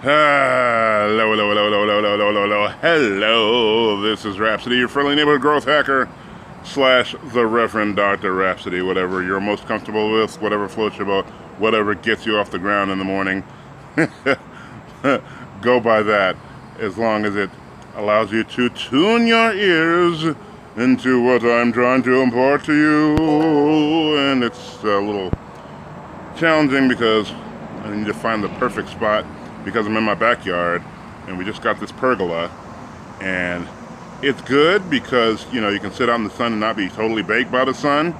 Hello, hello, hello, hello, hello, hello, hello, hello, hello. This is Rhapsody, your friendly neighborhood growth hacker slash the Reverend Dr. Rhapsody, whatever you're most comfortable with, whatever floats your boat, whatever gets you off the ground in the morning. Go by that, as long as it allows you to tune your ears into what I'm trying to impart to you. And it's a little challenging because I need to find the perfect spot because I'm in my backyard and we just got this pergola, and it's good because, you know, you can sit out in the sun and not be totally baked by the sun.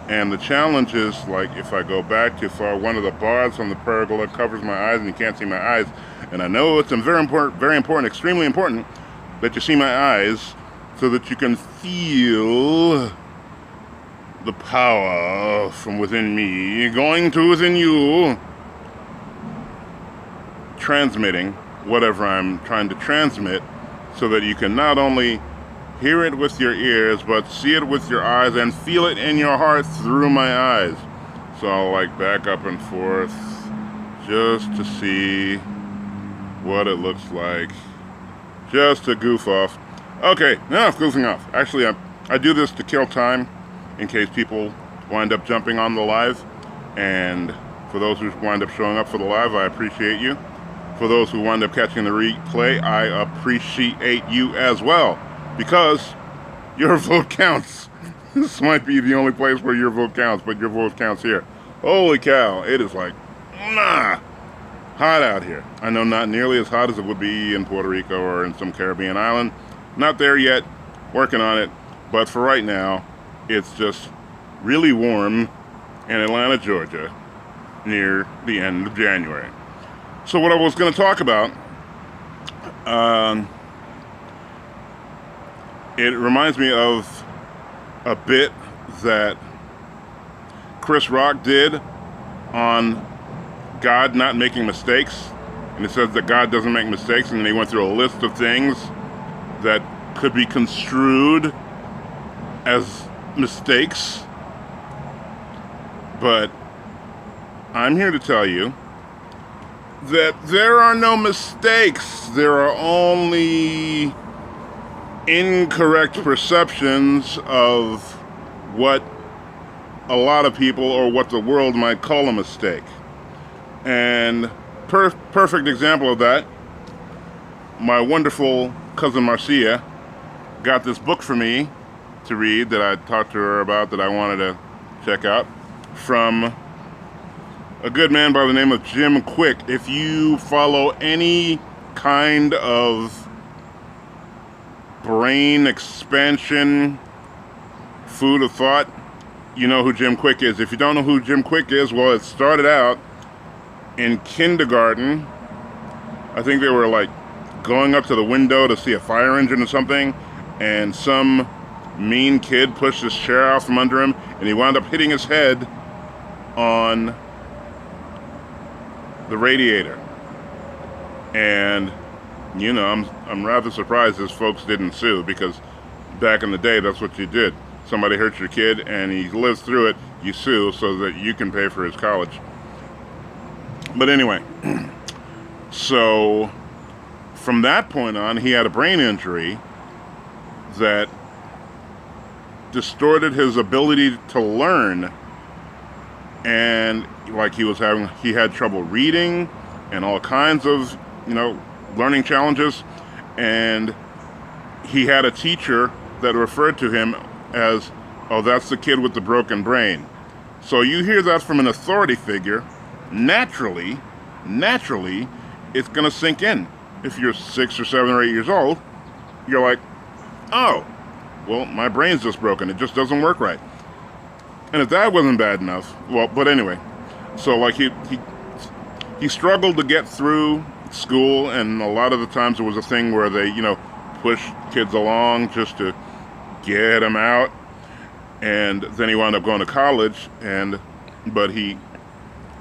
And the challenge is, like, if I go back too far, one of the bars from the pergola covers my eyes and you can't see my eyes. And I know it's very important, extremely important that you see my eyes so that you can feel the power from within me going to within you, transmitting whatever I'm trying to transmit, so that you can not only hear it with your ears, but see it with your eyes and feel it in your heart through my eyes. So I'll like back up and forth just to see what it looks like, just to goof off. Okay, enough goofing off. Actually, I do this to kill time in case people wind up jumping on the live. And for those who wind up showing up for the live, I appreciate you. For those who wind up catching the replay, I appreciate you as well, because your vote counts. This might be the only place where your vote counts, but your vote counts here. Holy cow, it is like, hot out here. I know not nearly as hot as it would be in Puerto Rico or in some Caribbean island. Not there yet, working on it, but for right now, it's just really warm in Atlanta, Georgia, near the end of January. So what I was going to talk about, it reminds me of a bit that Chris Rock did on God not making mistakes. And it says that God doesn't make mistakes, and then he went through a list of things that could be construed as mistakes. But I'm here to tell you that there are no mistakes. There are only incorrect perceptions of what a lot of people or what the world might call a mistake. And perfect example of that, my wonderful cousin Marcia got this book for me to read that I talked to her about, that I wanted to check out, from a good man by the name of Jim Kwik. If you follow any kind of brain expansion, food of thought, you know who Jim Kwik is. If you don't know who Jim Kwik is, well, it started out in kindergarten. I think they were like going up to the window to see a fire engine or something, and some mean kid pushed his chair out from under him, and he wound up hitting his head on the radiator. And you know, I'm rather surprised his folks didn't sue, because back in the day, that's what you did. Somebody hurt your kid and he lives through it, you sue so that you can pay for his college. But anyway, so from that point on, he had a brain injury that distorted his ability to learn, and like he had trouble reading and all kinds of, you know, learning challenges. And he had a teacher that referred to him as, oh, that's the kid with the broken brain. So you hear that from an authority figure, naturally, it's gonna sink in. If you're 6 or 7 or 8 years old, you're like, oh, well, my brain's just broken. It just doesn't work right. And if that wasn't bad enough, well, but anyway, so like he struggled to get through school, and a lot of the times it was a thing where they, you know, push kids along just to get them out. And then he wound up going to college, but he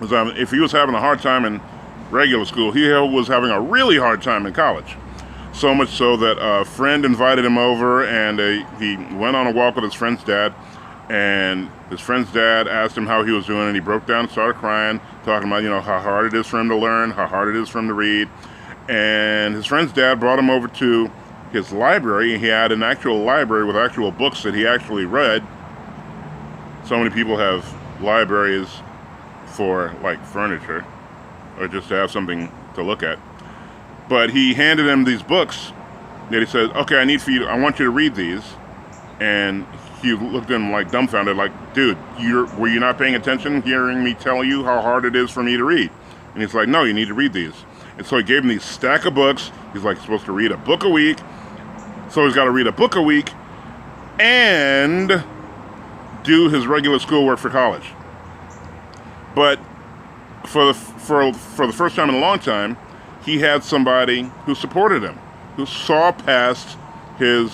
was, if he was having a hard time in regular school, he was having a really hard time in college. So much so that a friend invited him over, and he went on a walk with his friend's dad, And his friend's dad asked him how he was doing, and he broke down and started crying, talking about, how hard it is for him to learn, how hard it is for him to read. And his friend's dad brought him over to his library. He had an actual library with actual books that he actually read. So many people have libraries for, like, furniture, or just to have something to look at. But he handed him these books that he said, okay, I want you to read these. And he looked at him like dumbfounded, like, dude, were you not paying attention hearing me tell you how hard it is for me to read? And he's like, no, you need to read these. And so he gave him these stack of books. He's like, supposed to read a book a week. So he's got to read a book a week and do his regular schoolwork for college. But for the first time in a long time, he had somebody who supported him, who saw past his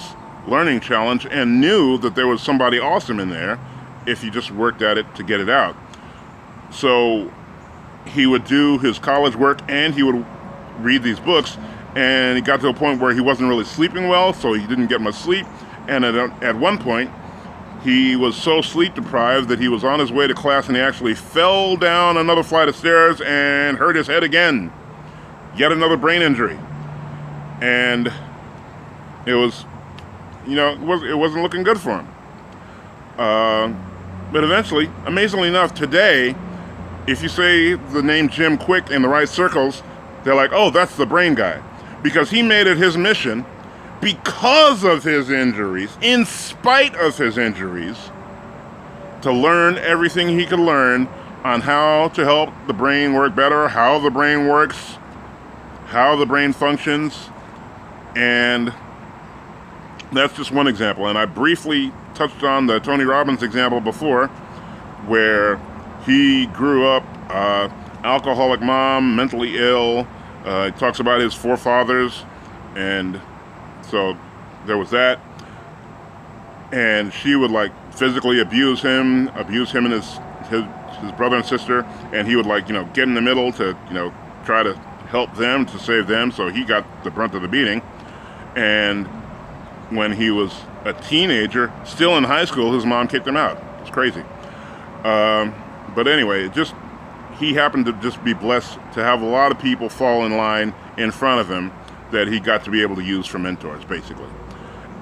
learning challenge and knew that there was somebody awesome in there if he just worked at it to get it out. So he would do his college work and he would read these books, and he got to a point where he wasn't really sleeping well, so he didn't get much sleep. And at one point, he was so sleep deprived that he was on his way to class and he actually fell down another flight of stairs and hurt his head again. Yet another brain injury. And it was, it wasn't looking good for him. But eventually, amazingly enough, today, if you say the name Jim Kwik in the right circles, they're like, oh, that's the brain guy. Because he made it his mission, because of his injuries, in spite of his injuries, to learn everything he could learn on how to help the brain work better, how the brain works, how the brain functions. And that's just one example. And I briefly touched on the Tony Robbins example before, where he grew up alcoholic mom, mentally ill. He talks about his forefathers, and so there was that. And she would like physically abuse him and his brother and sister, and he would get in the middle to try to help them, to save them. So he got the brunt of the beating. And when he was a teenager, still in high school, his mom kicked him out. It's crazy. But anyway, he happened to just be blessed to have a lot of people fall in line in front of him that he got to be able to use for mentors, basically.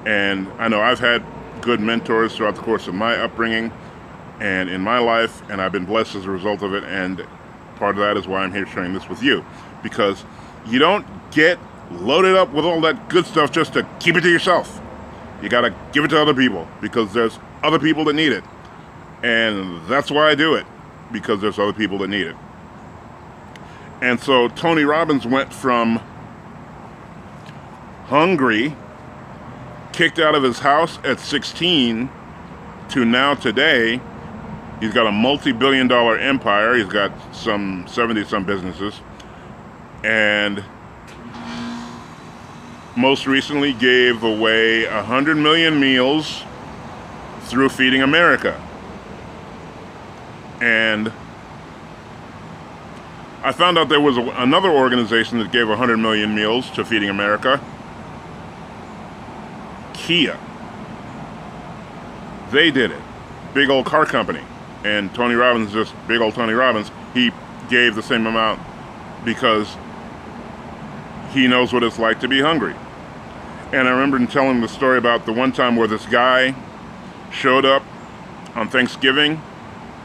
And I know I've had good mentors throughout the course of my upbringing and in my life, and I've been blessed as a result of it. And part of that is why I'm here sharing this with you, because you don't get loaded up with all that good stuff just to keep it to yourself. You gotta give it to other people, because there's other people that need it. And that's why I do it, because there's other people that need it. And so Tony Robbins went from hungry, kicked out of his house at 16, to now today, he's got a multi-billion-dollar empire. He's got some 70-some businesses. And most recently gave away 100 million meals through Feeding America. And I found out there was another organization that gave 100 million meals to Feeding America. Kia. They did it. Big old car company. And Tony Robbins, just big old Tony Robbins, he gave the same amount because he knows what it's like to be hungry. And I remember him telling the story about the one time where this guy showed up on Thanksgiving,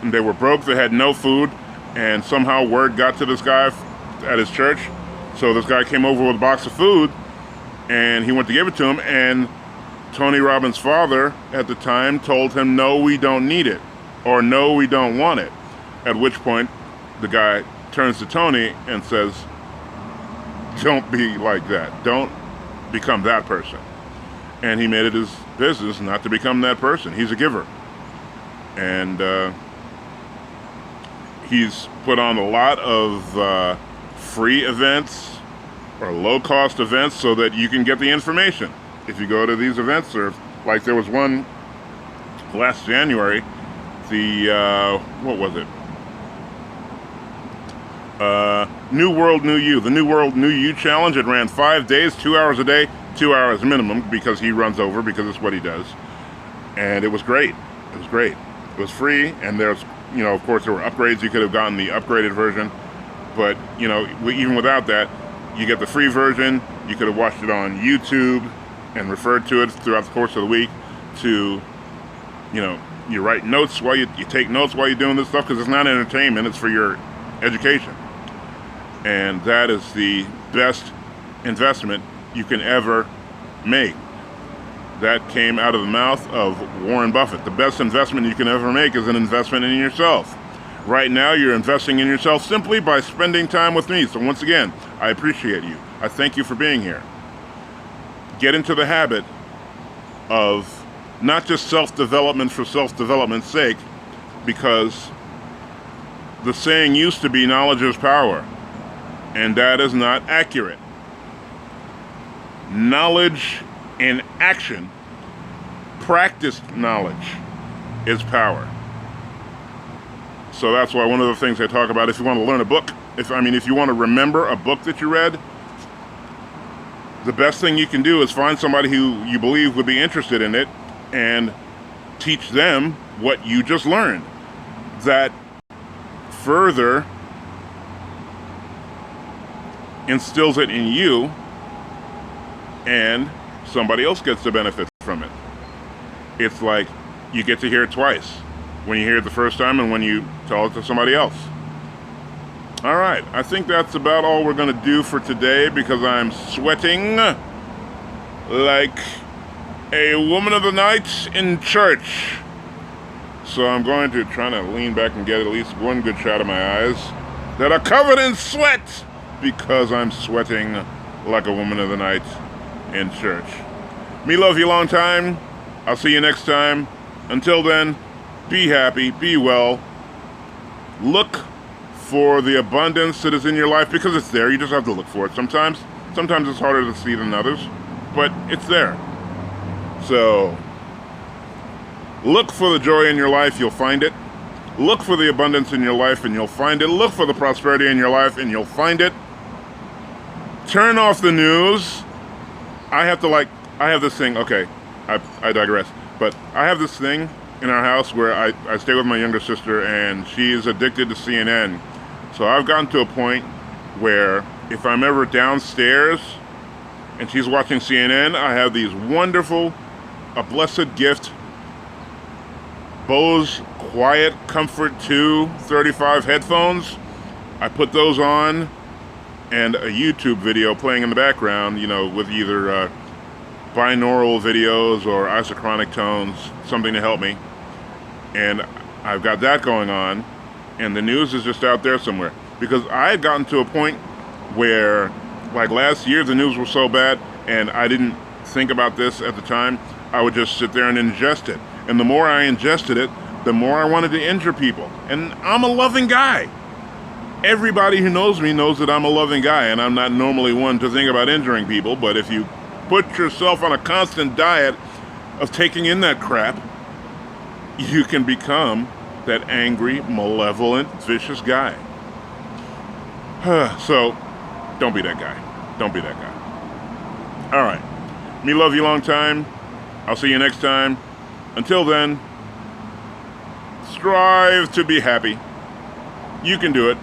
and they were broke, they had no food, and somehow word got to this guy at his church. So this guy came over with a box of food, and he went to give it to him, and Tony Robbins' father at the time told him, no, we don't need it, or no, we don't want it. At which point, the guy turns to Tony and says, don't be like that. Don't become that person. And he made it his business not to become that person. He's a giver. And he's put on a lot of free events or low-cost events so that you can get the information. If you go to these events, or like there was one last January, the, what was it? New World, New You. The New World, New You Challenge. It ran 5 days, 2 hours a day, 2 hours minimum, because he runs over, because it's what he does. And it was great. It was great. It was free, and there's, of course, there were upgrades. You could have gotten the upgraded version, but, even without that, you get the free version. You could have watched it on YouTube and referred to it throughout the course of the week to, you write notes while you take notes while you're doing this stuff, because it's not entertainment, it's for your education. And that is the best investment you can ever make. That came out of the mouth of Warren Buffett. The best investment you can ever make is an investment in yourself. Right now, you're investing in yourself simply by spending time with me. So once again, I appreciate you. I thank you for being here. Get into the habit of not just self-development for self-development's sake, because the saying used to be knowledge is power, and that is not accurate. Knowledge in action, practiced knowledge, is power. So that's why one of the things I talk about, if you want to learn a book, if you want to remember a book that you read, the best thing you can do is find somebody who you believe would be interested in it and teach them what you just learned. That further instills it in you, and somebody else gets to benefit from it. It's like you get to hear it twice, when you hear it the first time and when you tell it to somebody else. All right, I think that's about all we're going to do for today, because I'm sweating like a woman of the night in church. So I'm going to try to lean back and get at least one good shot of my eyes that are covered in sweat, because I'm sweating like a woman of the night in church. Me love you long time. I'll see you next time. Until then, be happy, be well. Look for the abundance that is in your life, because it's there. You just have to look for it. Sometimes it's harder to see than others, but it's there. So look for the joy in your life, you'll find it. Look for the abundance in your life, and you'll find it. Look for the prosperity in your life, and you'll find it. Turn off the news. I have this thing, okay, I digress, but I have this thing in our house where I stay with my younger sister, and she's addicted to CNN. So I've gotten to a point where if I'm ever downstairs and she's watching CNN, I have these wonderful, a blessed gift, Bose Quiet Comfort 2 35 headphones. I put those on, and a YouTube video playing in the background, with either binaural videos or isochronic tones, something to help me. And I've got that going on, and the news is just out there somewhere. Because I had gotten to a point where, like last year, the news was so bad, and I didn't think about this at the time. I would just sit there and ingest it. And the more I ingested it, the more I wanted to injure people. And I'm a loving guy. Everybody who knows me knows that I'm a loving guy, and I'm not normally one to think about injuring people. But if you put yourself on a constant diet of taking in that crap, you can become that angry, malevolent, vicious guy. So, don't be that guy. Don't be that guy. All right. Me love you long time. I'll see you next time. Until then, strive to be happy. You can do it.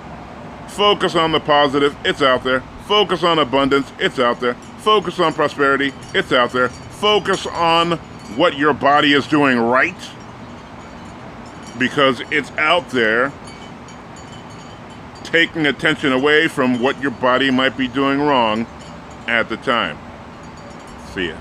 Focus on the positive. It's out there. Focus on abundance. It's out there. Focus on prosperity. It's out there. Focus on what your body is doing right, because it's out there, taking attention away from what your body might be doing wrong at the time. See ya.